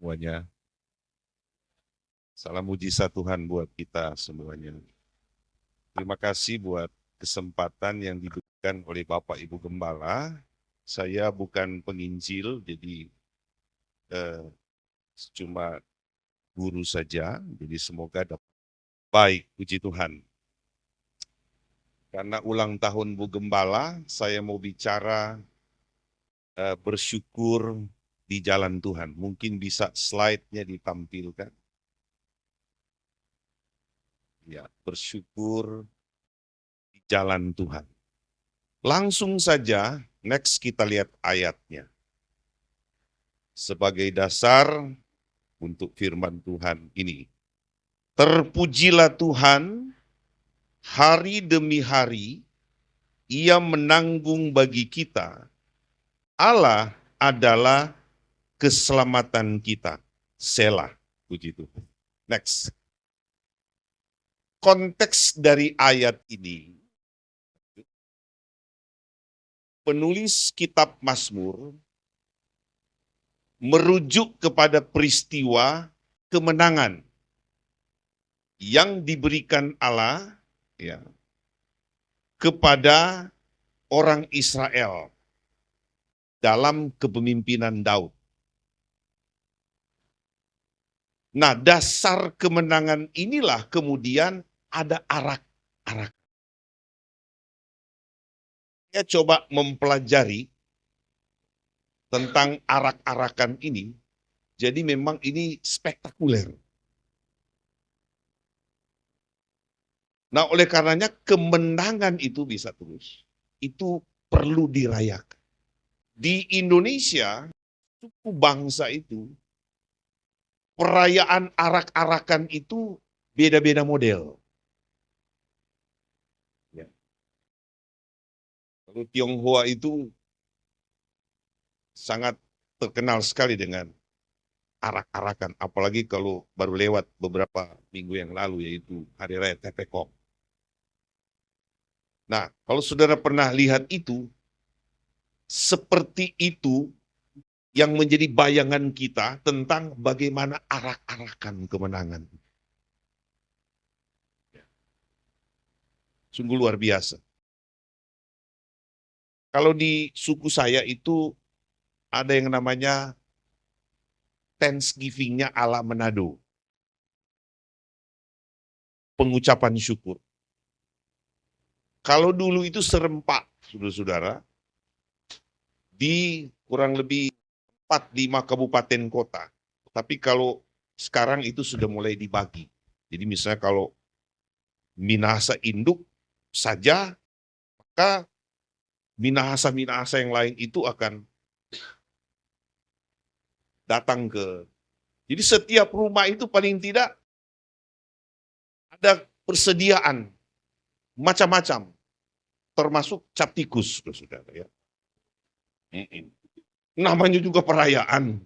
semuanya. Salam mujizat Tuhan buat kita semuanya. Terima kasih buat kesempatan yang diberikan oleh Bapak Ibu Gembala. Saya bukan penginjil, jadi cuma guru saja. Jadi semoga dapat baik, puji Tuhan. Karena ulang tahun Bu Gembala, saya mau bicara bersyukur di jalan Tuhan. Mungkin bisa slide-nya ditampilkan. Ya, bersyukur di jalan Tuhan. Langsung saja, next kita lihat ayatnya. Sebagai dasar untuk firman Tuhan ini. Terpujilah Tuhan, hari demi hari, Ia menanggung bagi kita. Allah adalah keselamatan kita. Selah, puji Tuhan. Next. Konteks dari ayat ini, penulis kitab Mazmur merujuk kepada peristiwa kemenangan yang diberikan Allah ya, kepada orang Israel dalam kepemimpinan Daud. Nah, dasar kemenangan inilah kemudian ada arak-arak. Saya coba mempelajari tentang arak-arakan ini, jadi memang ini spektakuler. Nah, oleh karenanya kemenangan itu bisa terus. Itu perlu dirayakan. Di Indonesia, suku bangsa itu, perayaan arak-arakan itu beda-beda model. Ya. Kalau Tionghoa itu sangat terkenal sekali dengan arak-arakan, apalagi kalau baru lewat beberapa minggu yang lalu, yaitu Hari Raya Tepekong. Nah, kalau saudara pernah lihat itu, seperti itu yang menjadi bayangan kita tentang bagaimana arak-arakan kemenangan. Sungguh luar biasa. Kalau di suku saya itu ada yang namanya Thanksgiving-nya ala Manado. Pengucapan syukur. Kalau dulu itu serempak, saudara-saudara, di kurang lebih 4-5 kabupaten kota. Tapi kalau sekarang itu sudah mulai dibagi. Jadi misalnya kalau Minahasa induk saja, maka Minahasa-Minahasa yang lain itu akan datang ke. Jadi setiap rumah itu paling tidak ada persediaan macam-macam, termasuk cap tikus, saudara ya. Namanya juga perayaan,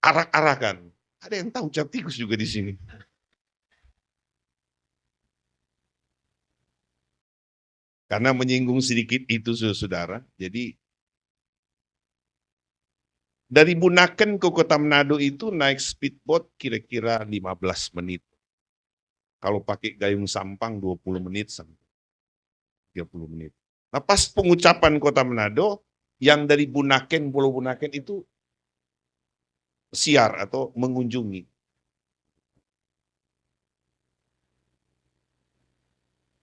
arak-arakan. Ada yang tahu cap tikus juga di sini. Karena menyinggung sedikit itu, saudara. Jadi dari Bunaken ke Kota Manado itu naik speedboat kira-kira 15 menit. Kalau pakai gayung sampang 20 menit sampai 30 menit. Nah, pas pengucapan Kota Manado, yang dari Bunaken, Pulau Bunaken itu siar atau mengunjungi.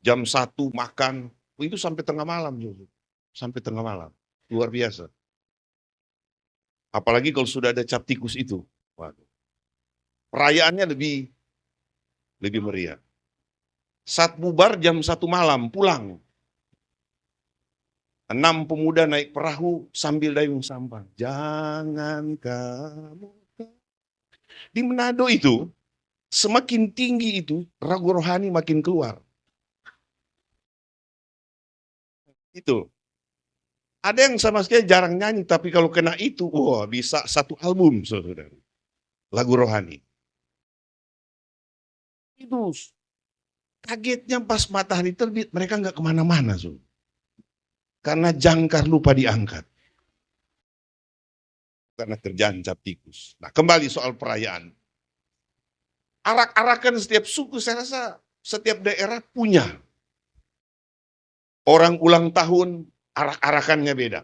Jam 1 makan, itu sampai tengah malam. Sampai tengah malam. Luar biasa. Apalagi kalau sudah ada cap tikus itu. Waduh. Perayaannya lebih meriah. Saat bubar jam 1 malam, pulang. 6 pemuda naik perahu sambil dayung sampah. Jangan kamu. Di Manado itu, semakin tinggi itu, ragu rohani makin keluar. Itu. Ada yang sama sekali jarang nyanyi, tapi kalau kena itu, wah bisa satu album, saudara. Lagu rohani. Itu kagetnya pas matahari terbit, mereka nggak kemana-mana, saudara. Karena jangkar lupa diangkat. karena kerjaan cap tikus. Nah, kembali soal perayaan. Arak-arakan setiap suku, saya rasa setiap daerah punya. Orang ulang tahun, arak-arakannya beda.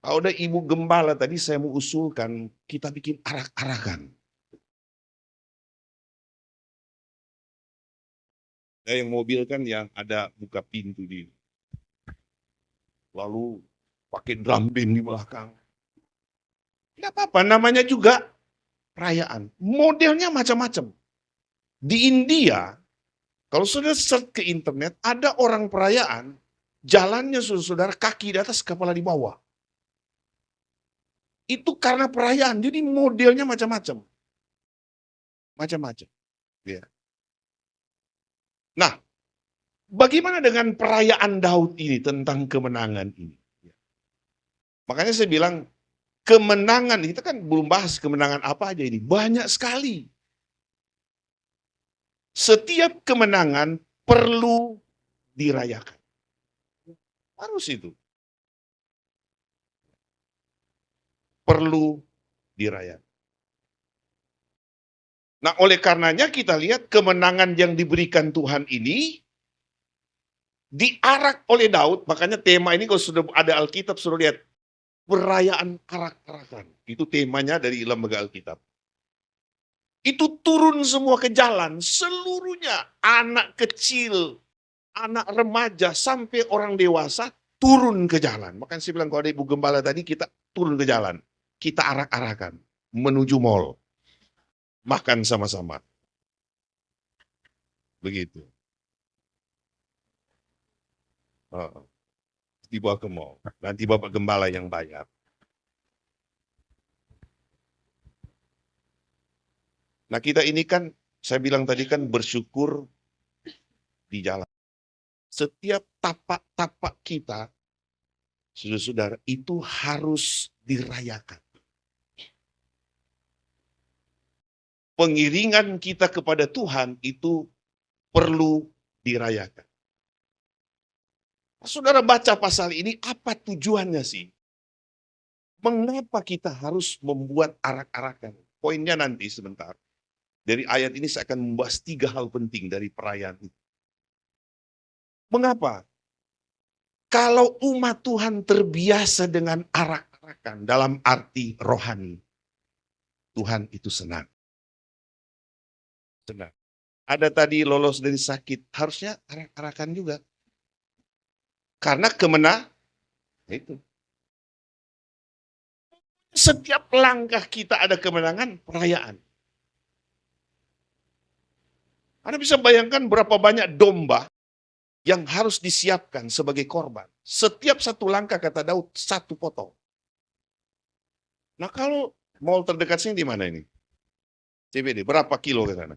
Kalau ada ibu gembala tadi saya mau usulkan, kita bikin arak-arakan. Yang mobil kan yang ada buka pintu di, lalu pakai drum band di belakang. Tidak apa-apa, namanya juga perayaan. Modelnya macam-macam. Di India, kalau sudah search ke internet, ada orang perayaan, jalannya saudara kaki di atas, kepala di bawah. Itu karena perayaan, jadi modelnya macam-macam. Macam-macam. Ya. Nah, bagaimana dengan perayaan Daud ini tentang kemenangan ini? Makanya saya bilang, kemenangan, kita kan belum bahas kemenangan apa aja ini. Banyak sekali. Setiap kemenangan perlu dirayakan. Harus itu. Perlu dirayakan. Nah, oleh karenanya kita lihat kemenangan yang diberikan Tuhan ini diarak oleh Daud. Makanya tema ini kalau sudah ada Alkitab, sudah lihat. Perayaan arak-arakan. Itu temanya dari lembaga Alkitab. Itu turun semua ke jalan, seluruhnya. Anak kecil, anak remaja, sampai orang dewasa, turun ke jalan. Makanya saya bilang, kalau ada ibu gembala tadi, kita turun ke jalan. Kita arak-arakan, menuju mall. Makan sama-sama. Begitu. Dibawa ke mall. Nanti Bapak Gembala yang bayar. Nah, kita ini kan, saya bilang tadi kan bersyukur di jalan. Setiap tapak-tapak kita, saudara-saudara, itu harus dirayakan. Pengiringan kita kepada Tuhan itu perlu dirayakan. Saudara baca pasal ini, apa tujuannya sih? Mengapa kita harus membuat arak-arakan? Poinnya nanti sebentar. Dari ayat ini saya akan membahas 3 hal penting dari perayaan itu. Mengapa? Kalau umat Tuhan terbiasa dengan arak-arakan dalam arti rohani, Tuhan itu senang. Senang. Ada tadi lolos dari sakit, harusnya arak-arakan juga. Karena itu. Setiap langkah kita ada kemenangan, perayaan. Anda bisa bayangkan berapa banyak domba yang harus disiapkan sebagai korban. Setiap satu langkah, kata Daud, 1 potong. Nah, kalau mall terdekat sini di mana ini? CBD, berapa kilo ke sana?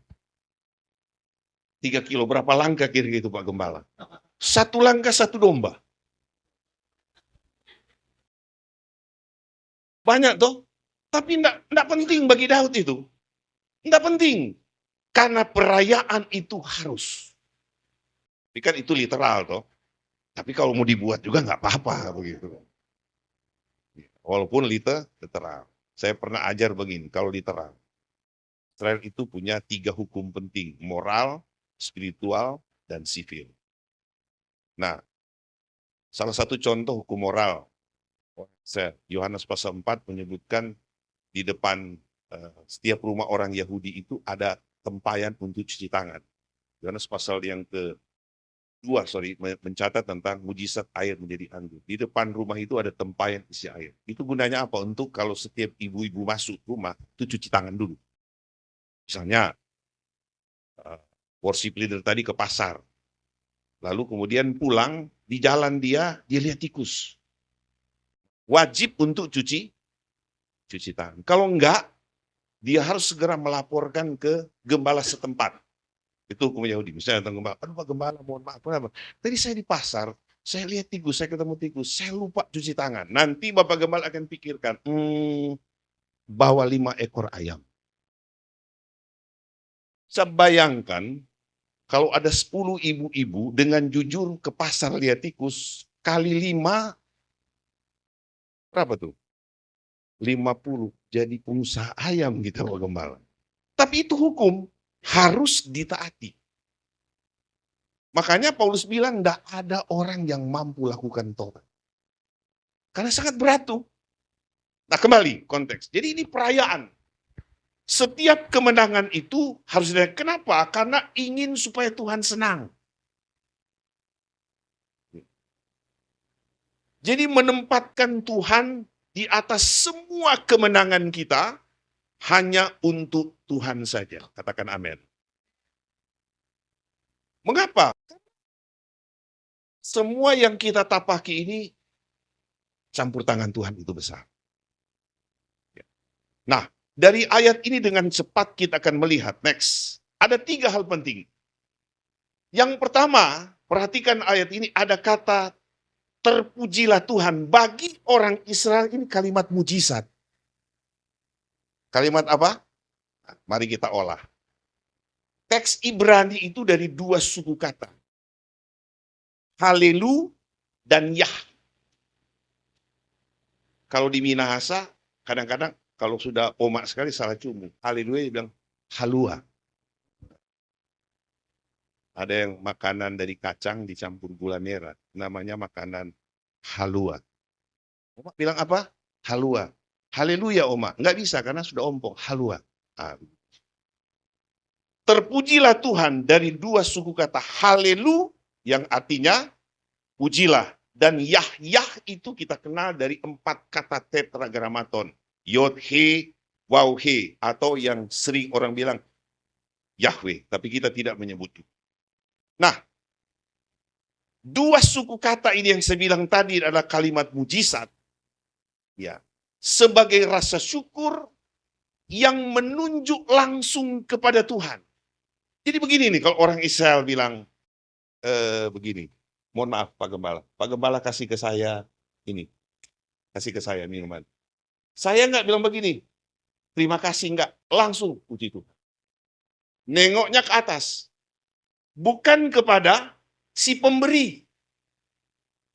3 kilo, berapa langkah kira-kira itu Pak Gembala? 1 langkah 1 domba. Banyak toh, tapi enggak penting bagi Daud itu. Enggak penting, karena perayaan itu harus. Tapi kan itu literal toh. Tapi kalau mau dibuat juga enggak apa-apa begitu. Walaupun literal. Saya pernah ajar begini, kalau literal. Israel itu punya 3 hukum penting, moral, spiritual, dan sivil. Nah, salah satu contoh hukum moral, Yohanes pasal 4 menyebutkan di depan setiap rumah orang Yahudi itu ada tempayan untuk cuci tangan. Yohanes pasal yang kedua, mencatat tentang mujizat air menjadi anggur. Di depan rumah itu ada tempayan isi air. Itu gunanya apa? Untuk kalau setiap ibu-ibu masuk rumah, itu cuci tangan dulu. Misalnya, worship leader tadi ke pasar. Lalu kemudian pulang, di jalan dia lihat tikus. Wajib untuk cuci tangan. Kalau enggak, dia harus segera melaporkan ke gembala setempat. Itu hukum Yahudi. Misalnya datang gembala, aduh Pak Gembala, mohon maaf. Kenapa? Tadi saya di pasar, saya lihat tikus, saya ketemu tikus, saya lupa cuci tangan. Nanti Bapak Gembala akan pikirkan, bawa 5 ekor ayam. Saya bayangkan, kalau ada 10 ibu-ibu dengan jujur ke pasar lihat tikus, kali 5, berapa tuh? 50 jadi pengusaha ayam kita Pak Gembala. Tapi itu hukum harus ditaati. Makanya Paulus bilang tidak ada orang yang mampu lakukan Taurat. Karena sangat berat tuh. Nah kembali konteks. Jadi ini perayaan. Setiap kemenangan itu harus dilihat. Kenapa? Karena ingin supaya Tuhan senang. Jadi menempatkan Tuhan di atas semua kemenangan kita hanya untuk Tuhan saja. Katakan amin. Mengapa? Semua yang kita tapaki ini campur tangan Tuhan itu besar. Nah, dari ayat ini dengan cepat kita akan melihat. Next. Ada 3 hal penting. Yang pertama, perhatikan ayat ini ada kata terpujilah Tuhan. Bagi orang Israel ini kalimat mujizat. Kalimat apa? Nah, mari kita olah. Teks Ibrani itu dari 2 suku kata. Halelu dan Yah. Kalau di Minahasa, kadang-kadang kalau sudah omak sekali salah cumu. Haleluya dia bilang halua. Ada yang makanan dari kacang dicampur gula merah. Namanya makanan halua. Oma bilang apa? Halua. Haleluya Oma. Nggak bisa karena sudah ompong. Halua. Terpujilah Tuhan dari 2 suku kata halelu yang artinya pujilah. Dan Yah itu kita kenal dari 4 kata tetragrammaton. Yod, He, Waw, He. Atau yang sering orang bilang Yahweh. Tapi kita tidak menyebut itu. Nah, 2 suku kata ini yang saya bilang tadi adalah kalimat mujizat. Ya, sebagai rasa syukur yang menunjuk langsung kepada Tuhan. Jadi begini nih, kalau orang Israel bilang begini, mohon maaf Pak Gembala. Pak Gembala kasih ke saya ini, kasih ke saya minuman. Saya nggak bilang begini, terima kasih nggak, langsung puji Tuhan. Nengoknya ke atas, bukan kepada si pemberi.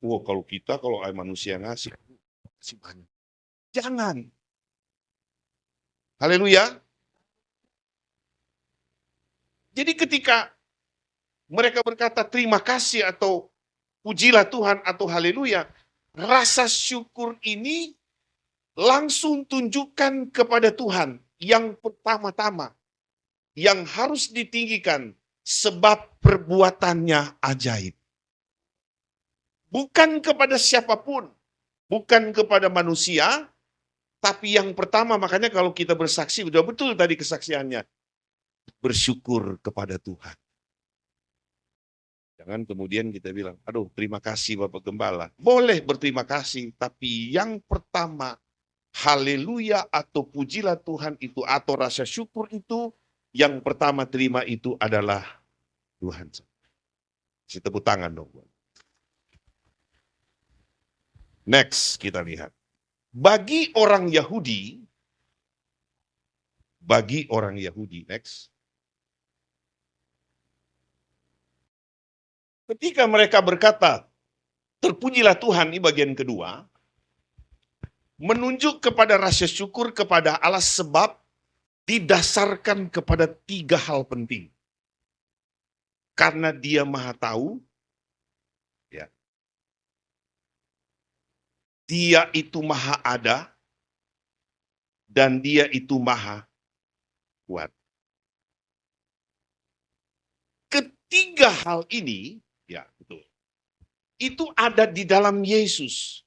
Wah, kalau manusia ngasih banyak. Jangan. Haleluya. Jadi ketika mereka berkata terima kasih atau pujilah Tuhan atau haleluya, rasa syukur ini langsung tunjukkan kepada Tuhan yang pertama-tama, yang harus ditinggikan sebab perbuatannya ajaib. Bukan kepada siapapun, bukan kepada manusia, tapi yang pertama, makanya kalau kita bersaksi, udah betul tadi kesaksiannya, bersyukur kepada Tuhan. Jangan kemudian kita bilang, aduh terima kasih Bapak Gembala. Boleh berterima kasih, tapi yang pertama, haleluya atau pujilah Tuhan itu, atau rasa syukur itu, yang pertama terima itu adalah Tuhan. Kasih tepuk tangan dong. Next kita lihat. Bagi orang Yahudi, next. Ketika mereka berkata, terpujilah Tuhan, ini bagian kedua, menunjuk kepada rasa syukur kepada Allah sebab didasarkan kepada 3 hal penting. Karena Dia Maha Tahu, ya. Dia itu Maha Ada, dan Dia itu Maha Kuat. Ketiga hal ini, ya betul, itu ada di dalam Yesus.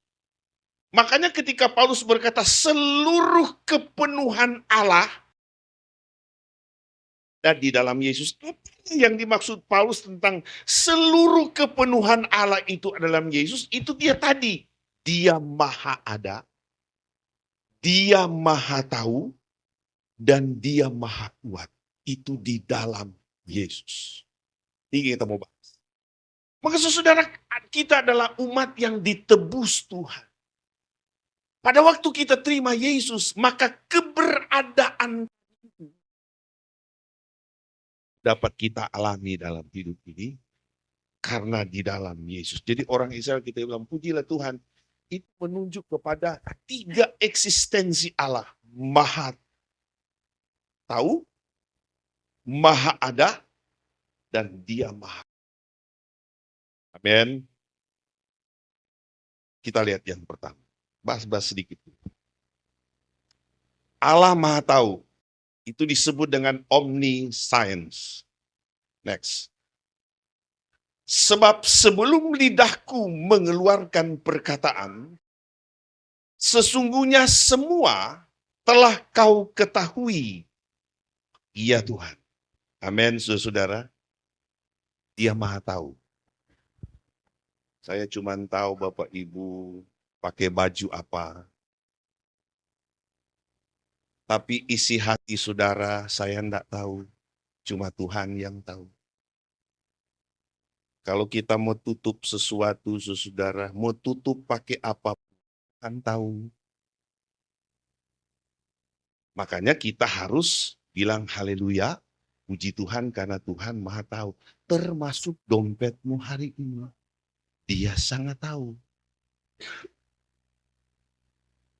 Makanya ketika Paulus berkata seluruh kepenuhan Allah ada di dalam Yesus, yang dimaksud Paulus tentang seluruh kepenuhan Allah itu dalam Yesus, itu dia tadi. Dia Maha Ada, Dia Maha Tahu, dan Dia Maha Kuat. Itu di dalam Yesus. Ini kita mau bahas. Maka saudara, kita adalah umat yang ditebus Tuhan. Pada waktu kita terima Yesus, maka keberadaan itu dapat kita alami dalam hidup ini karena di dalam Yesus. Jadi orang Israel kita bilang, pujilah Tuhan. itu menunjuk kepada tiga eksistensi Allah. Maha tahu, maha ada, dan dia maha. Amin. Kita lihat yang pertama. Bahas-bahas sedikit. Allah maha tahu. Itu disebut dengan omniscience. Next. Sebab sebelum lidahku mengeluarkan perkataan, sesungguhnya semua telah kau ketahui. Iya Tuhan. Amin, saudara. Dia maha tahu. Saya cuma tahu Bapak Ibu pakai baju apa. Tapi isi hati saudara saya enggak tahu. Cuma Tuhan yang tahu. Kalau kita mau tutup sesuatu, saudara, mau tutup pakai apa, Tuhan tahu. Makanya kita harus bilang haleluya, puji Tuhan karena Tuhan maha tahu. Termasuk dompetmu hari ini. Dia sangat tahu.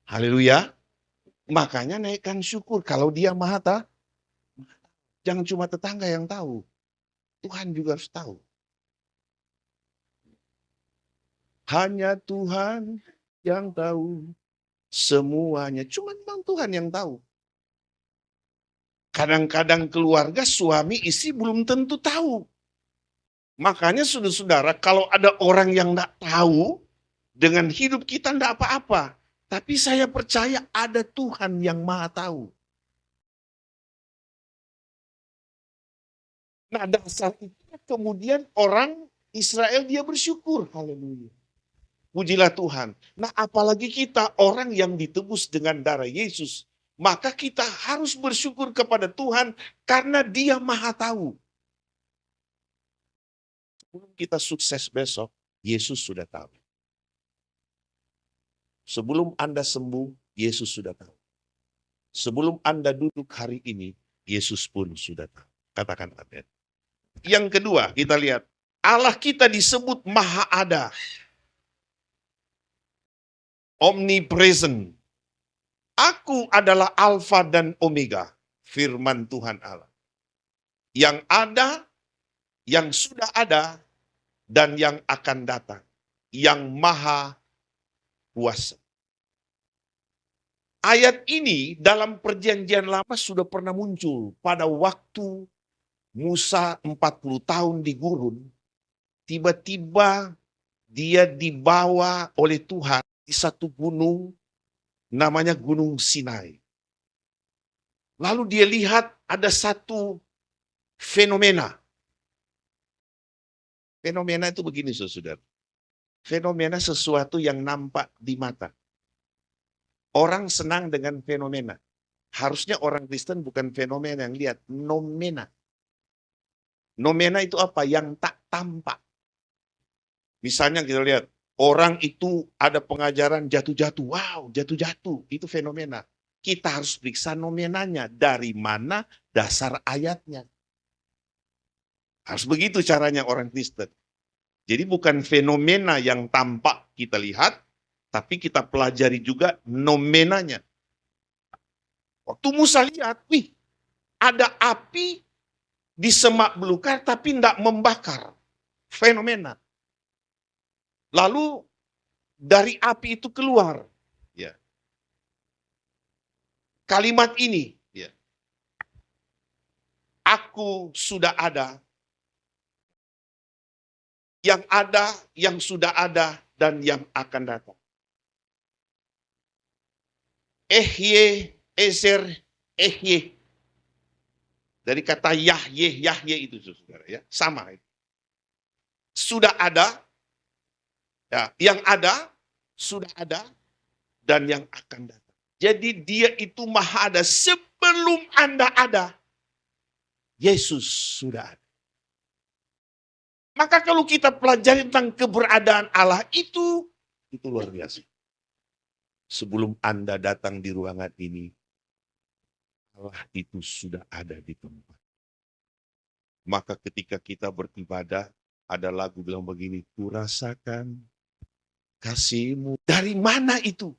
Haleluya. Makanya naikkan syukur kalau dia maha tahu. Jangan cuma tetangga yang tahu. Tuhan juga harus tahu. Hanya Tuhan yang tahu semuanya. Cuma memang Tuhan yang tahu. Kadang-kadang keluarga suami istri belum tentu tahu. Makanya saudara-saudara, kalau ada orang yang tidak tahu, dengan hidup kita tidak apa-apa. Tapi saya percaya ada Tuhan yang maha tahu. Nah dasar itu kemudian orang Israel dia bersyukur. Haleluya. Pujilah Tuhan. Nah apalagi kita orang yang ditebus dengan darah Yesus. Maka kita harus bersyukur kepada Tuhan karena dia maha tahu. Sebelum kita sukses besok, Yesus sudah tahu. Sebelum Anda sembuh, Yesus sudah tahu. Sebelum Anda duduk hari ini, Yesus pun sudah tahu. Katakan amin. Yang kedua, kita lihat. Allah kita disebut maha ada. Omnipresent. Aku adalah Alfa dan Omega. Firman Tuhan Allah. Yang ada, yang sudah ada, dan yang akan datang. Yang maha kuasa. Ayat ini dalam perjanjian lama sudah pernah muncul. Pada waktu Musa 40 tahun di gurun. Tiba-tiba dia dibawa oleh Tuhan di satu gunung namanya Gunung Sinai. Lalu dia lihat ada satu fenomena. Fenomena itu begini saudara. Fenomena sesuatu yang nampak di mata. Orang senang dengan fenomena. Harusnya orang Kristen bukan fenomena yang lihat, nomena. Nomena itu apa? Yang tak tampak. Misalnya kita lihat, orang itu ada pengajaran jatuh-jatuh. Wow, jatuh-jatuh. Itu fenomena. Kita harus periksa nomenanya. Dari mana dasar ayatnya. Harus begitu caranya orang Kristen. Jadi bukan fenomena yang tampak kita lihat, tapi kita pelajari juga nomenanya. Waktu Musa lihat, wih, ada api di semak belukar tapi tidak membakar. Fenomena. Lalu dari api itu keluar ya. Kalimat ini ya. Aku sudah ada. Yang ada, yang sudah ada, dan yang akan datang. Ehye, Ezer, Ehye. Dari kata Yahye, Yahye itu saudara ya, sama itu. Sudah ada, ya, yang ada, sudah ada, dan yang akan datang. Jadi dia itu maha ada sebelum Anda ada. Yesus sudah ada. Maka kalau kita pelajari tentang keberadaan Allah itu luar biasa. Sebelum Anda datang di ruangan ini, Allah itu sudah ada di tempat. Maka ketika kita beribadah, ada lagu bilang begini, ku rasakan kasih-Mu. Dari mana itu?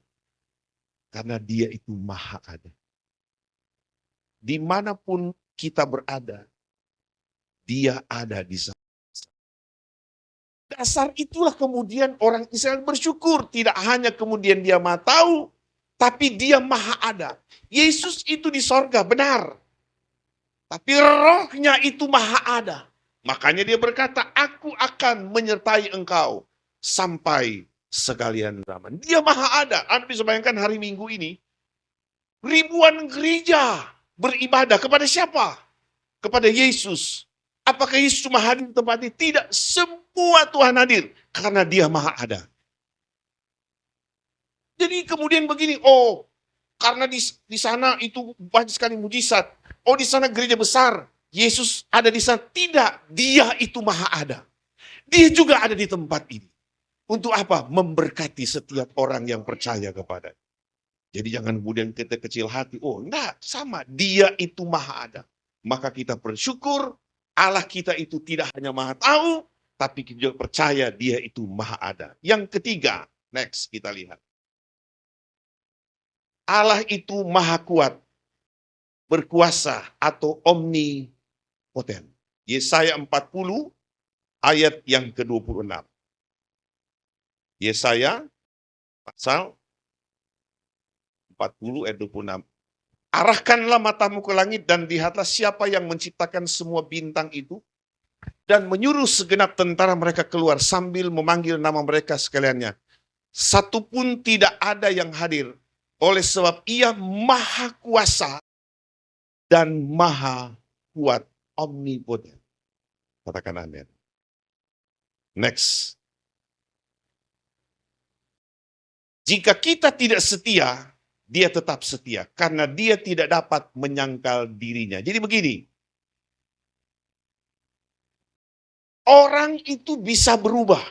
Karena Dia itu maha ada. Dimanapun kita berada, Dia ada di sana. Dasar itulah kemudian orang Israel bersyukur. Tidak hanya kemudian dia maha tahu, tapi dia maha ada. Yesus itu di sorga, benar. Tapi rohnya itu maha ada. Makanya dia berkata, aku akan menyertai engkau sampai sekalian zaman. Dia maha ada. Anda bisa bayangkan hari Minggu ini, ribuan gereja beribadah kepada siapa? Kepada Yesus. Apakah Yesus cuma hadir di tempat ini? Tidak, semua Tuhan hadir. Karena Dia maha ada. Jadi kemudian begini, karena di sana itu banyak sekali mujizat. Di sana gereja besar. Yesus ada di sana. Tidak, Dia itu maha ada. Dia juga ada di tempat ini. Untuk apa? Memberkati setiap orang yang percaya kepada. Jadi jangan kemudian kita kecil hati. Enggak, sama. Dia itu maha ada. Maka kita bersyukur, Allah kita itu tidak hanya maha tahu, tapi kita juga percaya Dia itu maha ada. Yang ketiga, next kita lihat. Allah itu maha kuat, berkuasa atau omnipoten. Yesaya 40 ayat yang ke-26. Yesaya pasal 40 ayat 26. Arahkanlah matamu ke langit dan lihatlah siapa yang menciptakan semua bintang itu dan menyuruh segenap tentara mereka keluar sambil memanggil nama mereka sekaliannya. Satupun tidak ada yang hadir oleh sebab Ia maha kuasa dan maha kuat, omnipoten. Katakan amin. Next. Jika kita tidak setia, Dia tetap setia karena Dia tidak dapat menyangkal dirinya. Jadi begini, orang itu bisa berubah,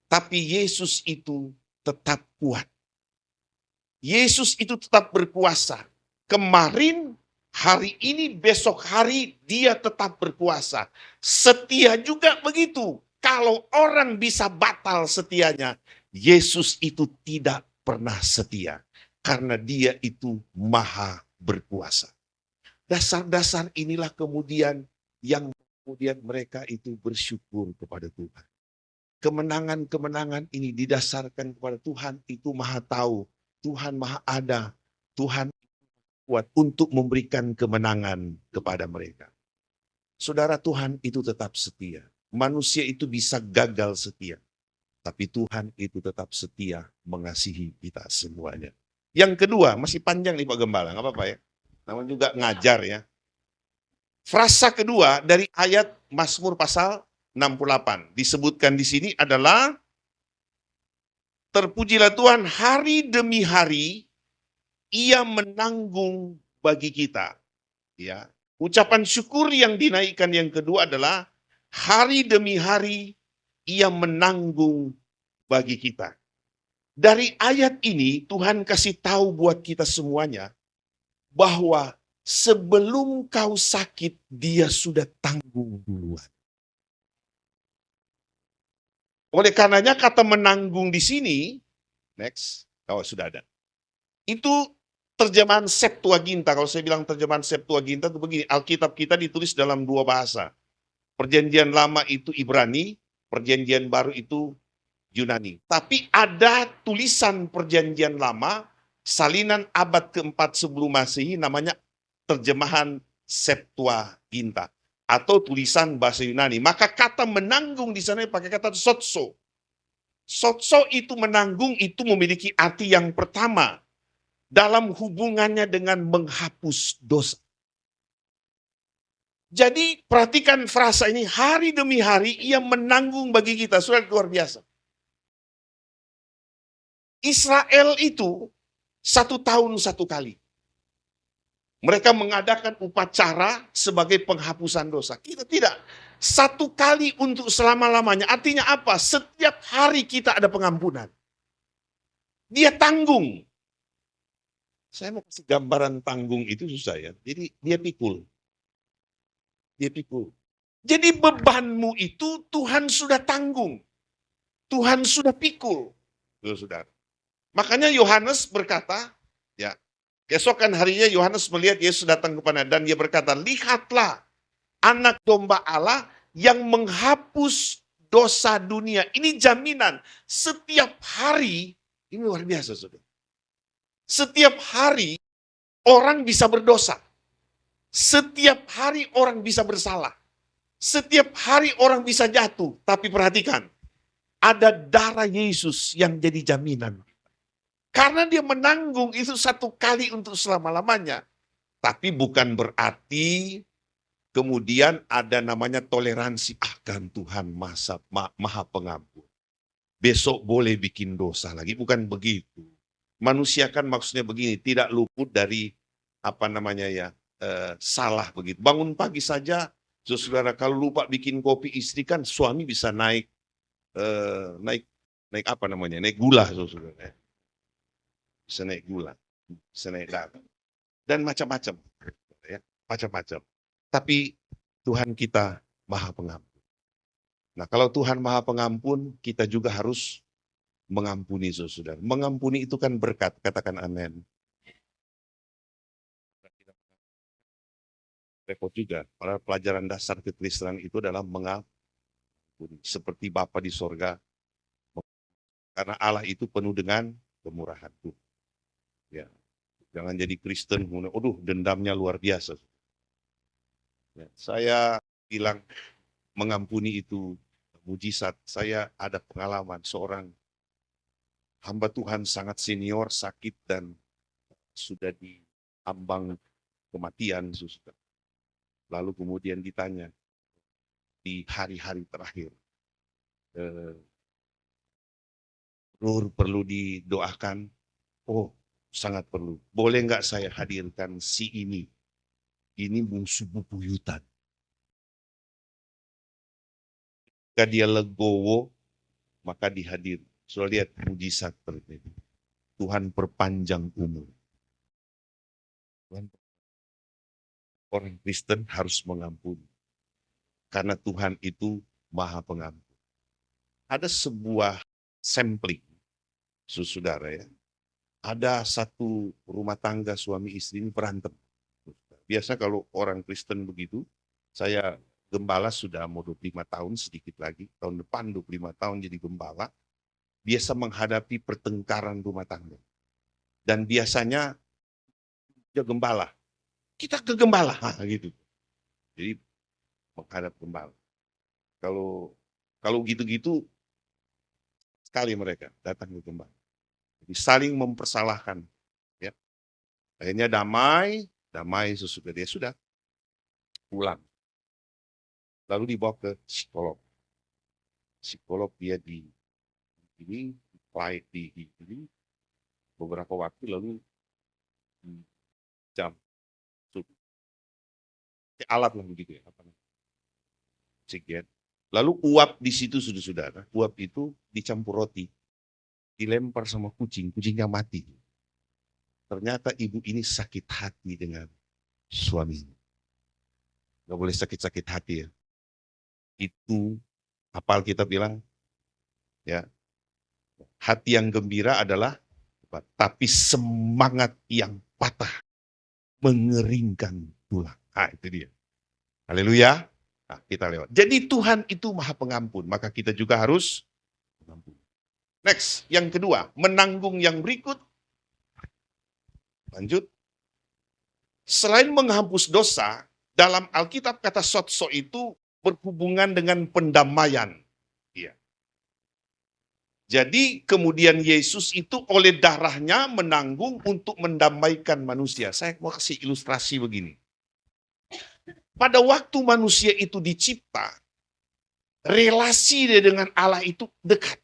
tapi Yesus itu tetap kuat. Yesus itu tetap berkuasa. Kemarin, hari ini, besok hari Dia tetap berkuasa. Setia juga begitu. Kalau orang bisa batal setianya, Yesus itu tidak pernah setia. Karena Dia itu maha berkuasa. Dasar-dasar inilah kemudian yang kemudian mereka itu bersyukur kepada Tuhan. Kemenangan-kemenangan ini didasarkan kepada Tuhan itu maha tahu. Tuhan maha ada. Tuhan kuat untuk memberikan kemenangan kepada mereka. Saudara, Tuhan itu tetap setia. Manusia itu bisa gagal setia. Tapi Tuhan itu tetap setia mengasihi kita semuanya. Yang kedua, masih panjang nih Pak Gembala, nggak apa-apa ya. Namun juga ngajar ya. Frasa kedua dari ayat Mazmur pasal 68. Disebutkan di sini adalah, terpujilah Tuhan hari demi hari, Ia menanggung bagi kita. Ya. Ucapan syukur yang dinaikkan yang kedua adalah, hari demi hari, Ia menanggung bagi kita. Dari ayat ini Tuhan kasih tahu buat kita semuanya bahwa sebelum kau sakit Dia sudah tanggung duluan. Oleh karenanya kata menanggung di sini, next, sudah ada. Itu terjemahan Septuaginta. Kalau saya bilang terjemahan Septuaginta itu begini, Alkitab kita ditulis dalam dua bahasa. Perjanjian lama itu Ibrani, Perjanjian baru itu Yunani. Tapi ada tulisan perjanjian lama, salinan abad keempat sebelum Masehi, namanya terjemahan Septuaginta. Atau tulisan bahasa Yunani. Maka kata menanggung di sana pakai kata sotso. Sotso itu menanggung, itu memiliki arti yang pertama. Dalam hubungannya dengan menghapus dosa. Jadi perhatikan frasa ini, hari demi hari Ia menanggung bagi kita. Sudah luar biasa. Israel itu 1 tahun 1 kali. Mereka mengadakan upacara sebagai penghapusan dosa. Kita tidak. 1 kali untuk selama-lamanya. Artinya apa? Setiap hari kita ada pengampunan. Dia tanggung. Saya mau kasih gambaran tanggung itu susah ya. Jadi dia pikul. Dia pikul. Jadi bebanmu itu Tuhan sudah tanggung. Tuhan sudah pikul, saudara. Makanya Yohanes berkata, ya, keesokan harinya Yohanes melihat Yesus datang kepada dan dia berkata, lihatlah anak domba Allah yang menghapus dosa dunia. Ini jaminan setiap hari, ini luar biasa saudara. Setiap hari orang bisa berdosa. Setiap hari orang bisa bersalah. Setiap hari orang bisa jatuh. Tapi perhatikan, ada darah Yesus yang jadi jaminan. Karena dia menanggung itu satu kali untuk selama-lamanya. Tapi bukan berarti kemudian ada namanya toleransi. Kan Tuhan maha pengampun. Besok boleh bikin dosa lagi. Bukan begitu. Manusia kan maksudnya begini, tidak luput dari salah begitu. Bangun pagi saja, saudara kalau lupa bikin kopi istri kan suami bisa naik gula, saudara. Bisa naik gula, bisa naik darah, dan macam-macam, ya, macam-macam. Tapi Tuhan kita maha pengampun. Nah, kalau Tuhan maha pengampun, kita juga harus mengampuni, saudara. Mengampuni itu kan berkat, katakan amin. Repot juga, pada pelajaran dasar kekristenan itu adalah mengampuni. Seperti Bapa di sorga, karena Allah itu penuh dengan kemurahan Tuhan. Ya, jangan jadi Kristen, dendamnya luar biasa. Ya, saya bilang mengampuni itu mujizat. Saya ada pengalaman seorang hamba Tuhan sangat senior, sakit dan sudah diambang kematian. Lalu kemudian ditanya di hari-hari terakhir, Nur perlu didoakan? Oh, sangat perlu. Boleh nggak saya hadirkan si ini? Ini musuh bebuyutan. Jika dia legowo, maka dihadir. Sudah lihat mujizat terjadi. Tuhan perpanjang umur. Orang Kristen harus mengampuni. Karena Tuhan itu maha pengampun. Ada sebuah sampling, saudara ya. Ada satu rumah tangga suami istri ini berantem. Biasa kalau orang Kristen begitu, saya gembala sudah mau 25 tahun sedikit lagi, tahun depan 25 tahun jadi gembala, biasa menghadapi pertengkaran rumah tangga. Dan biasanya dia gembala, kita ke gembala, gitu. Jadi menghadap gembala. Kalau gitu-gitu, sekali mereka datang ke gembala. Jadi saling mempersalahkan. Ya. Akhirnya damai sesudah dia sudah pulang. Lalu dibawa ke psikolog. Psikolog dia di beberapa waktu lalu jam alat lah begitu ya. Oksigen. Lalu uap di situ saudara. Uap itu dicampur roti. Dilempar sama kucingnya mati. Ternyata ibu ini sakit hati dengan suaminya. Gak boleh sakit-sakit hati ya. Itu apa Alkitab bilang? Ya. Hati yang gembira adalah tapi semangat yang patah mengeringkan tulang. Itu dia. Haleluya. Nah, kita lewat. Jadi Tuhan itu maha pengampun, maka kita juga harus mengampuni. Next, yang kedua, menanggung yang berikut. Lanjut. Selain menghapus dosa, dalam Alkitab kata sotso itu berhubungan dengan pendamaian. Iya. Jadi kemudian Yesus itu oleh darahnya menanggung untuk mendamaikan manusia. Saya mau kasih ilustrasi begini. Pada waktu manusia itu dicipta, relasi dia dengan Allah itu dekat.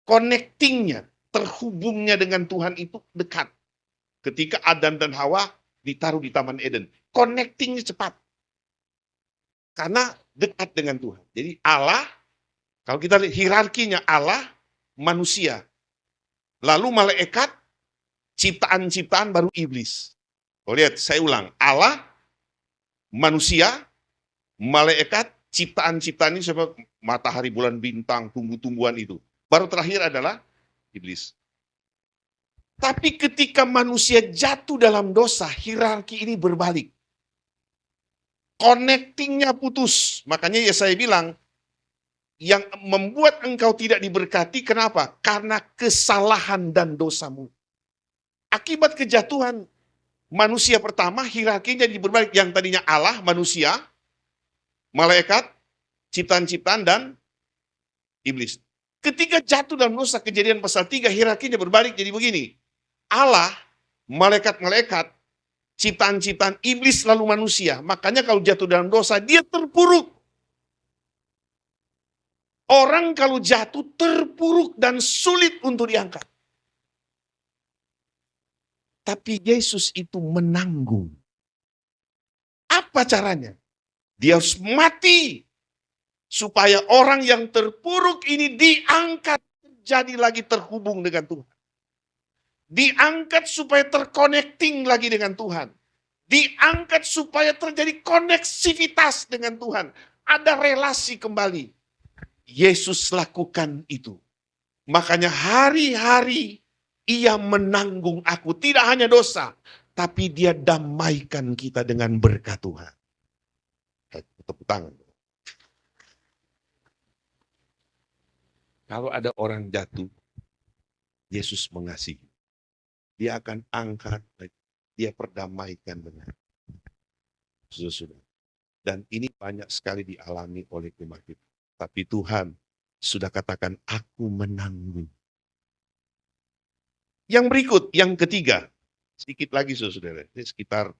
Connectingnya, terhubungnya dengan Tuhan itu dekat. Ketika Adam dan Hawa ditaruh di Taman Eden, connectingnya cepat. Karena dekat dengan Tuhan. Jadi Allah, kalau kita lihat hierarkinya Allah, manusia. Lalu malaikat, ciptaan-ciptaan baru iblis. Lihat, saya ulang. Allah, manusia, malaikat, ciptaan-ciptaan ini seperti matahari, bulan, bintang, tumbuh-tumbuhan itu. Baru terakhir adalah iblis. Tapi ketika manusia jatuh dalam dosa, hierarki ini berbalik. Connectingnya putus. Makanya ya saya bilang, yang membuat engkau tidak diberkati, kenapa? Karena kesalahan dan dosamu. Akibat kejatuhan manusia pertama, hierarkinya jadi berbalik. Yang tadinya Allah, manusia, malaikat, ciptaan-ciptaan, dan iblis. Ketika jatuh dalam dosa, Kejadian pasal 3, hierarkinya berbalik jadi begini. Allah, malaikat-malaikat, ciptaan-ciptaan, iblis, lalu manusia. Makanya kalau jatuh dalam dosa, dia terpuruk. Orang kalau jatuh terpuruk dan sulit untuk diangkat. Tapi Yesus itu menanggung. Apa caranya? Dia harus mati. Supaya orang yang terpuruk ini diangkat. Jadi lagi terhubung dengan Tuhan. Diangkat supaya terconnecting lagi dengan Tuhan. Diangkat supaya terjadi koneksivitas dengan Tuhan. Ada relasi kembali. Yesus lakukan itu. Makanya hari-hari ia menanggung aku. Tidak hanya dosa. Tapi dia damaikan kita dengan berkat Tuhan. Tepuk tangan. Kalau ada orang jatuh, Yesus mengasihi. Dia akan angkat, dia perdamaikan dengan saudara. Dan ini banyak sekali dialami oleh umat kita. Tapi Tuhan sudah katakan, aku menanggung. Yang berikut, yang ketiga. Sedikit lagi saudara, ini sekitar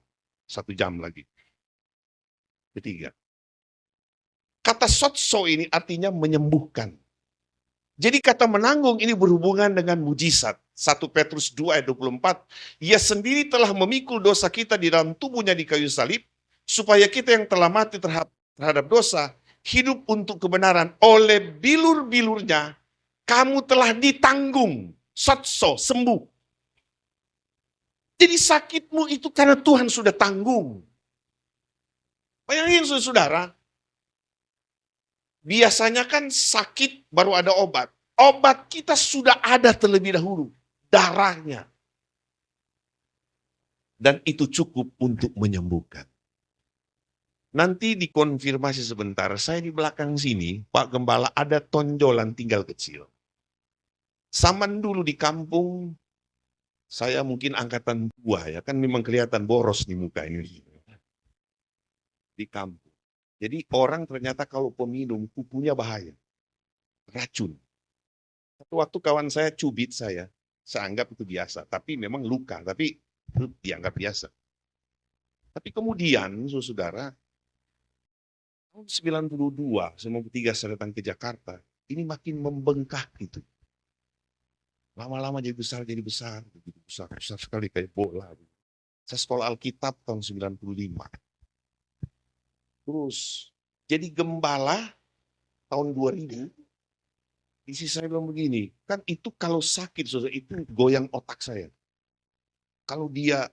1 jam lagi. Ketiga. Kata sotso ini artinya menyembuhkan. Jadi kata menanggung ini berhubungan dengan mujizat. 1 Petrus 2 ayat 24. Ia sendiri telah memikul dosa kita di dalam tubuhnya di kayu salib. Supaya kita yang telah mati terhadap dosa, hidup untuk kebenaran. Oleh bilur-bilurnya, kamu telah ditanggung. Sotso, sembuh. Jadi sakitmu itu karena Tuhan sudah tanggung. Bayangin saudara, biasanya kan sakit baru ada obat. Obat kita sudah ada terlebih dahulu. Darahnya. Dan itu cukup untuk menyembuhkan. Nanti dikonfirmasi sebentar, saya di belakang sini, Pak Gembala ada tonjolan tinggal kecil. Zaman dulu di kampung, saya mungkin angkatan 2 ya, kan memang kelihatan boros di muka ini. Di kampung. Jadi orang ternyata kalau peminum, kukunya bahaya. Racun. Satu waktu kawan saya cubit saya anggap itu biasa. Tapi memang luka, tapi itu dianggap biasa. Tapi kemudian, saudara, tahun 92, 93 saya datang ke Jakarta, ini makin membengkak gitu. Lama-lama jadi besar, besar sekali kayak bola. Saya sekolah Alkitab tahun 95. Terus jadi gembala tahun 2000. Isi saya bilang begini, kan itu kalau sakit, saudara, itu goyang otak saya. Kalau dia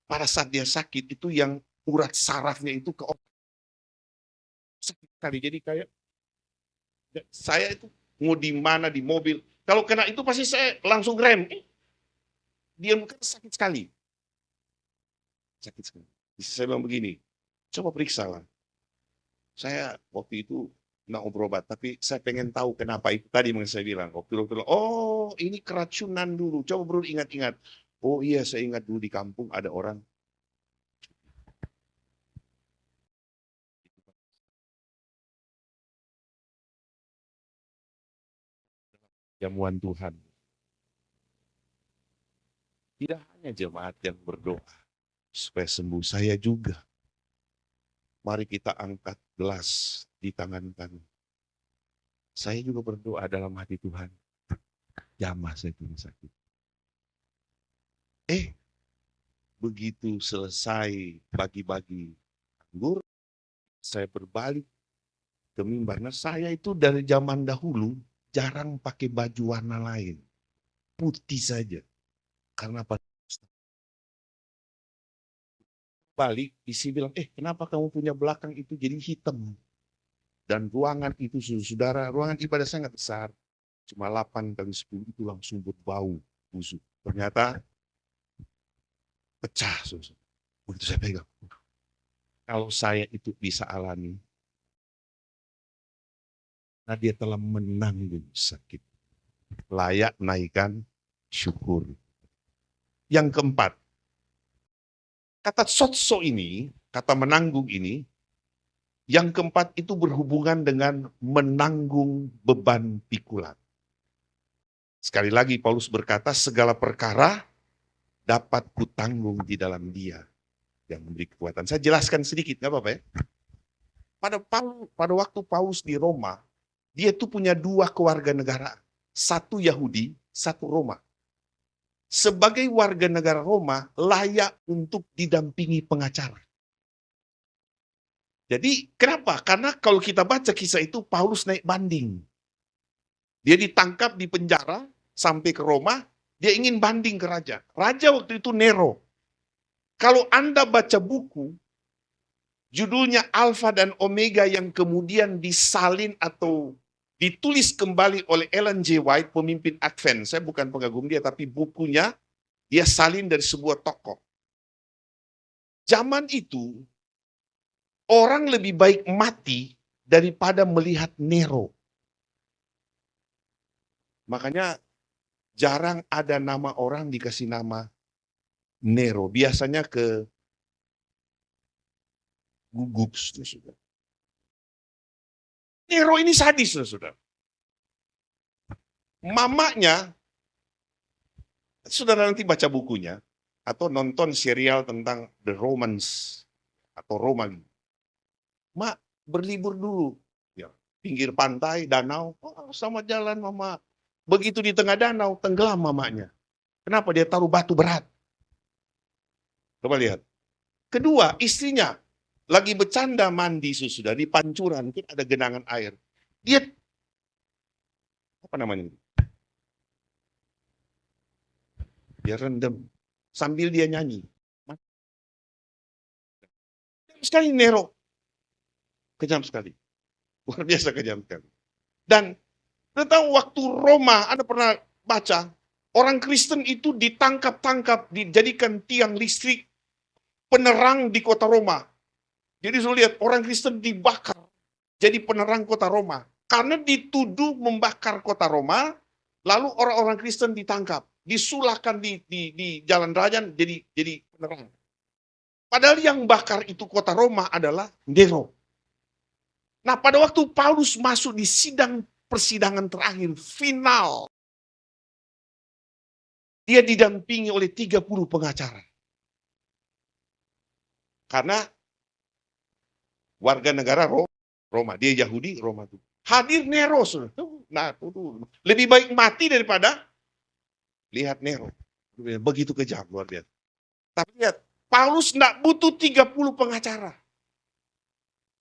pada saat dia sakit itu yang urat sarafnya itu ke otak. Sakit sekali, jadi kayak saya itu mau di mana di mobil, kalau kena itu pasti saya langsung rem. Dia mungkin sakit sekali. Sakit sekali. Isi saya bilang begini, coba periksa lah. Saya waktu itu nggak mau berobat, tapi saya pengen tahu kenapa itu tadi yang saya bilang. Waktu dokter, oh ini keracunan dulu. Coba bro ingat-ingat. Oh iya saya ingat dulu di kampung ada orang. Jamuan Tuhan. Tidak hanya jemaat yang berdoa supaya sembuh, saya juga. Mari kita angkat gelas di tangan kami. Saya juga berdoa dalam hati Tuhan. Jamah saya punya sakit. Begitu selesai bagi-bagi anggur, saya berbalik ke mimbar. Nah, saya itu dari zaman dahulu jarang pakai baju warna lain. Putih saja. Karena pada balik, isi bilang, kenapa kamu punya belakang itu jadi hitam? Dan ruangan itu, saudara, ruangan ibadah sangat besar. Cuma 8 kali 10 itu langsung berbau busuk. Ternyata pecah, saudara. Begitu saya pegang. Kalau saya itu bisa alami, nah dia telah menanggung sakit. Layak naikkan syukur. Yang keempat, kata sotso ini, kata menanggung ini, yang keempat itu berhubungan dengan menanggung beban pikulan. Sekali lagi Paulus berkata, segala perkara dapat kutanggung di dalam Dia yang memberi kekuatan. Saya jelaskan sedikit, nggak apa-apa ya. Pada waktu Paulus di Roma, dia tuh punya 2 keluarga negara. Satu Yahudi, satu Roma. Sebagai warga negara Roma, layak untuk didampingi pengacara. Jadi kenapa? Karena kalau kita baca kisah itu, Paulus naik banding. Dia ditangkap di penjara, sampai ke Roma, dia ingin banding ke raja. Raja waktu itu Nero. Kalau Anda baca buku, judulnya Alpha dan Omega yang kemudian disalin atau ditulis kembali oleh Ellen G. White, pemimpin Advent. Saya bukan pengagum dia, tapi bukunya dia salin dari sebuah tokoh. Zaman itu, orang lebih baik mati daripada melihat Nero. Makanya jarang ada nama orang dikasih nama Nero. Biasanya ke gugup, saudara. Nero ini sadis, saudara. Mamanya, saudara nanti baca bukunya, atau nonton serial tentang The Romans, atau Roma. Mak, berlibur dulu. Ya, pinggir pantai, danau, sama jalan mama. Begitu di tengah danau, tenggelam mamanya. Kenapa? Dia taruh batu berat. Coba lihat. Kedua, istrinya lagi bercanda mandi sudah di pancuran, mungkin ada genangan air. Dia apa namanya? Dia rendam sambil dia nyanyi. Kejam sekali Nero. Kejam sekali. Luar biasa kejam sekali. Dan tentang waktu Roma, Anda pernah baca, orang Kristen itu ditangkap-tangkap, dijadikan tiang listrik penerang di kota Roma. Jadi saya lihat orang Kristen dibakar jadi penerang kota Roma. Karena dituduh membakar kota Roma, lalu orang-orang Kristen ditangkap, disulahkan di jalan raya jadi penerang. Padahal yang bakar itu kota Roma adalah Nero. Nah, pada waktu Paulus masuk di persidangan terakhir, final, dia didampingi oleh 30 pengacara. Karena warga negara Roma, dia Yahudi, Roma itu. Hadir Nero, nah lebih baik mati daripada lihat Nero. Begitu kejam, luar biasa. Tapi lihat, Paulus tidak butuh 30 pengacara.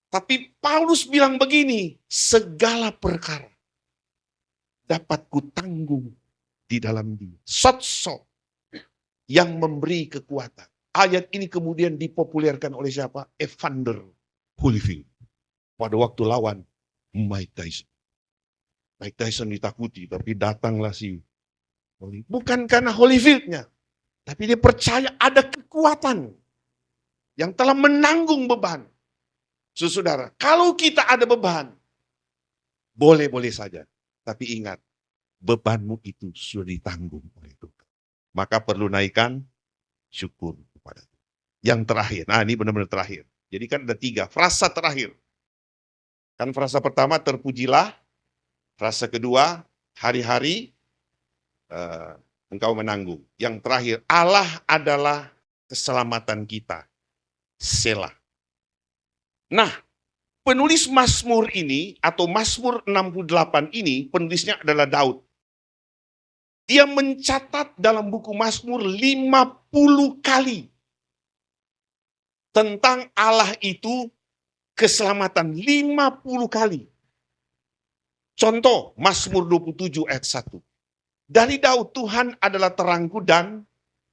Tapi Paulus bilang begini, segala perkara dapat kutanggung di dalam Dia. Sotso yang memberi kekuatan. Ayat ini kemudian dipopulerkan oleh siapa? Evander Holyfield. Pada waktu lawan Mike Tyson. Mike Tyson ditakuti, tapi datanglah si Holyfield. Bukan karena Holyfieldnya, tapi dia percaya ada kekuatan yang telah menanggung beban. Saudara, kalau kita ada beban, boleh-boleh saja. Tapi ingat, bebanmu itu sudah ditanggung oleh Tuhan. Maka perlu naikkan syukur kepada Tuhan. Yang terakhir, nah ini benar-benar terakhir. Jadi kan ada 3, frasa terakhir. Kan frasa pertama, terpujilah. Frasa kedua, hari-hari engkau menanggung. Yang terakhir, Allah adalah keselamatan kita. Selah. Nah, penulis Mazmur ini, atau Mazmur 68 ini, penulisnya adalah Daud. Dia mencatat dalam buku Mazmur 50 kali tentang Allah itu keselamatan, 50 kali. Contoh, Mazmur 27 ayat 1. Dari Daud, Tuhan adalah terangku dan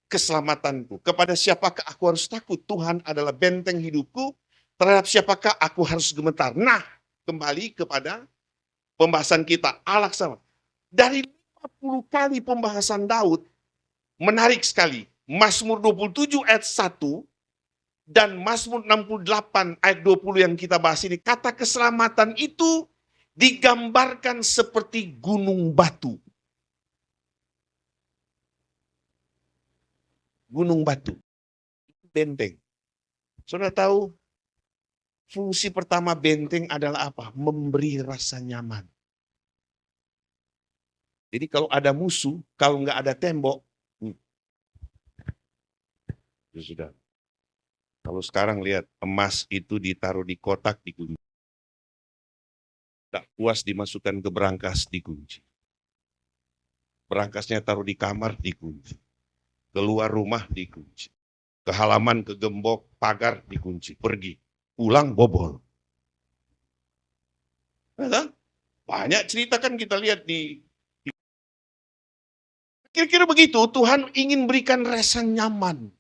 keselamatanku. Kepada siapakah aku harus takut? Tuhan adalah benteng hidupku. Terhadap siapakah aku harus gemetar? Nah, kembali kepada pembahasan kita. Allah sama. Dari 50 kali pembahasan Daud, menarik sekali. Mazmur 27 ayat 1 dan Mazmur 68 ayat 20 yang kita bahas ini. Kata keselamatan itu digambarkan seperti gunung batu. Gunung batu. Benteng. Saudara tahu, fungsi pertama benteng adalah apa? Memberi rasa nyaman. Jadi kalau ada musuh, kalau nggak ada tembok, ya sudah. Kalau sekarang lihat, emas itu ditaruh di kotak, dikunci. Tak puas dimasukkan ke berangkas, dikunci. Berangkasnya taruh di kamar, dikunci. Keluar rumah, dikunci. Ke halaman, ke gembok, pagar, dikunci. Pergi. Pulang, bobol. Banyak cerita kan kita lihat di... Kira-kira begitu, Tuhan ingin berikan rasa nyaman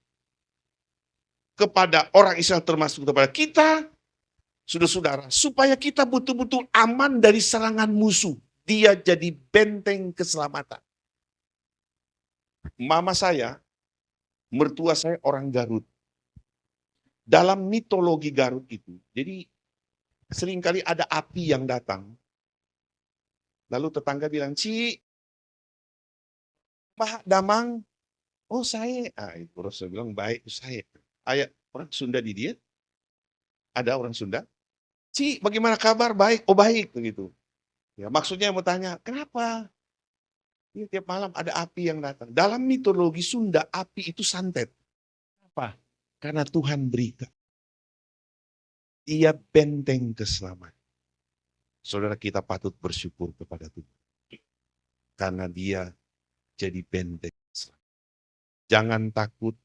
kepada orang Israel, termasuk kepada kita, saudara-saudara, supaya kita betul-betul aman dari serangan musuh. Dia jadi benteng keselamatan. Mama saya, mertua saya orang Garut. Dalam mitologi Garut itu, jadi seringkali ada api yang datang. Lalu tetangga bilang, Ci, Mbah Damang, oh saya, itu Rasul bilang, baik saya. Ayah, orang Sunda di dia? Ada orang Sunda? Ci, bagaimana kabar? Baik, oh baik, begitu. Ya, maksudnya mau tanya, kenapa? Ya, tiap malam ada api yang datang. Dalam mitologi Sunda, api itu santet. Kenapa? Karena Tuhan berikan. Dia benteng keselamatan. Saudara, kita patut bersyukur kepada Tuhan. Karena dia jadi benteng keselamatan. Jangan takut,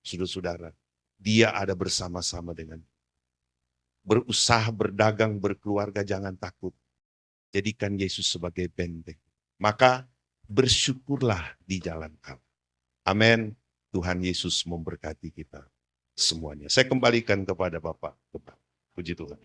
saudara-saudara. Dia ada bersama-sama dengan. Berusaha, berdagang, berkeluarga, jangan takut. Jadikan Yesus sebagai benteng. Maka bersyukurlah di jalan Allah. Amin. Tuhan Yesus memberkati kita semuanya. Saya kembalikan kepada Bapak. Puji Tuhan.